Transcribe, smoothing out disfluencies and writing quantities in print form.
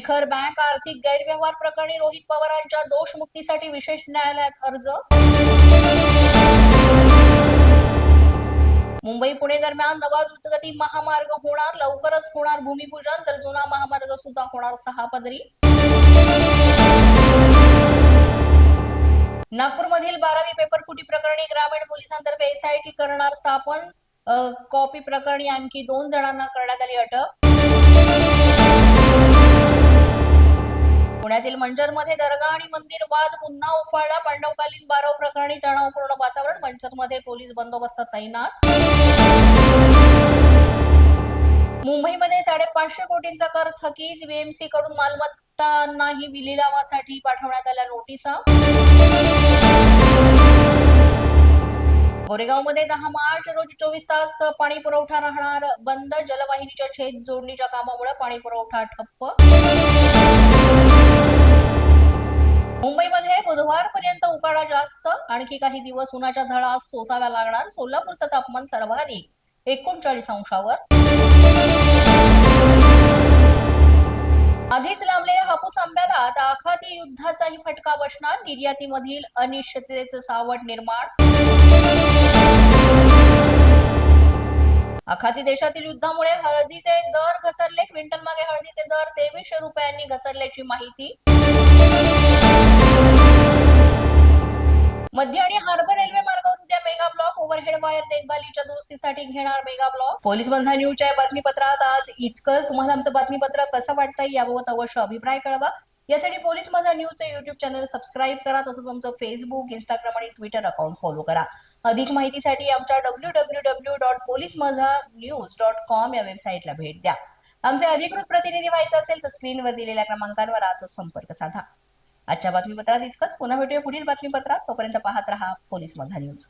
शिखर बँक आर्थिक गैरव्यवहार प्रकरणी रोहित पवारांच्या दोषमुक्तीसाठी विशेष न्यायालयात अर्ज. मुंबई पुणे दरम्यान नवा द्रुतगती महामार्ग होणार, लवकरच होणार भूमिपूजन, तर जुना महामार्ग सुद्धा होणार 6 पदरी. नागपूरमधील 12वी पेपर फुटी प्रकरणी ग्रामीण पोलिसांतर्फे एसआयटी करणार स्थापन. कॉपी प्रकरणी आणखी 2 जणांना करण्यात आली अटक. पुण्यातील मंचरमध्ये दर्गा आणि मंदिर वाद पुन्हा उफाळला. पांडवकालीन बारव प्रकरणी तणावपूर्ण वातावरण. मंचरमध्ये पोलीस बंदोबस्त तैनात. मुंबईमध्ये 550 कोटींचा कर थकीत. बीएमसी कडून मालमत्ता नाही लिलावासाठी पाठवण्यात आल्या नोटिसा. गोरेगावमध्ये 10 मार्च रोजी 24 तास पाणी पुरवठा राहणार बंद. जलवाहिनीच्या छेद जोडणीच्या कामामुळे पाणी पुरवठा ठप्प. मुंबईमध्ये बुधवारपर्यंत उकाडा जास्त. आणखी काही दिवस उन्हाच्या झळा सोसाव्या लागणार. सोलापूरचं तापमान सर्वाधिक 39 अंशावर. आधीच लांबलेल्या हापूस आंब्याला आता आखाती युद्धाचाही फटका बसणार. निर्यातीमधील अनिश्चिततेचं सावट निर्माण. आखाती देशातील युद्धामुळे हळदीचे दर घसरले. क्विंटल मागे हळदीचे दर 2300 रुपयांनी घसरल्याची माहिती. मध्य आणि हार्बर रेल्वे मार्गावर उद्या मेगा ब्लॉक. ओव्हरहेड वायर देखभालीच्या दुरुस्तीसाठी घेणार मेगा ब्लॉक. पोलीस माझा न्यूजच्या बातमीपत्रात आज इतकंच. तुम्हाला आमचं बातमीपत्र कसं वाटतंय याबाबत अवश्य अभिप्राय कळवा. यासाठी पोलीस माझा न्यूजचे युट्यूब चॅनल सबस्क्राईब करा. तसंच आमचं फेसबुक, इंस्टाग्राम आणि ट्विटर अकाउंट फॉलो करा. अधिक माहितीसाठी आमच्या www.policemazhanews.com या वेबसाईटला भेट द्या. आमचे अधिकृत प्रतिनिधी व्हायचं असेल तर स्क्रीनवर दिलेल्या क्रमांकांवर आजच संपर्क साधा. आजच्या बातमीपत्रात इतकंच. पुन्हा भेटूया पुढील बातमीपत्रात. तोपर्यंत पाहत रहा पोलीस माझा न्यूज.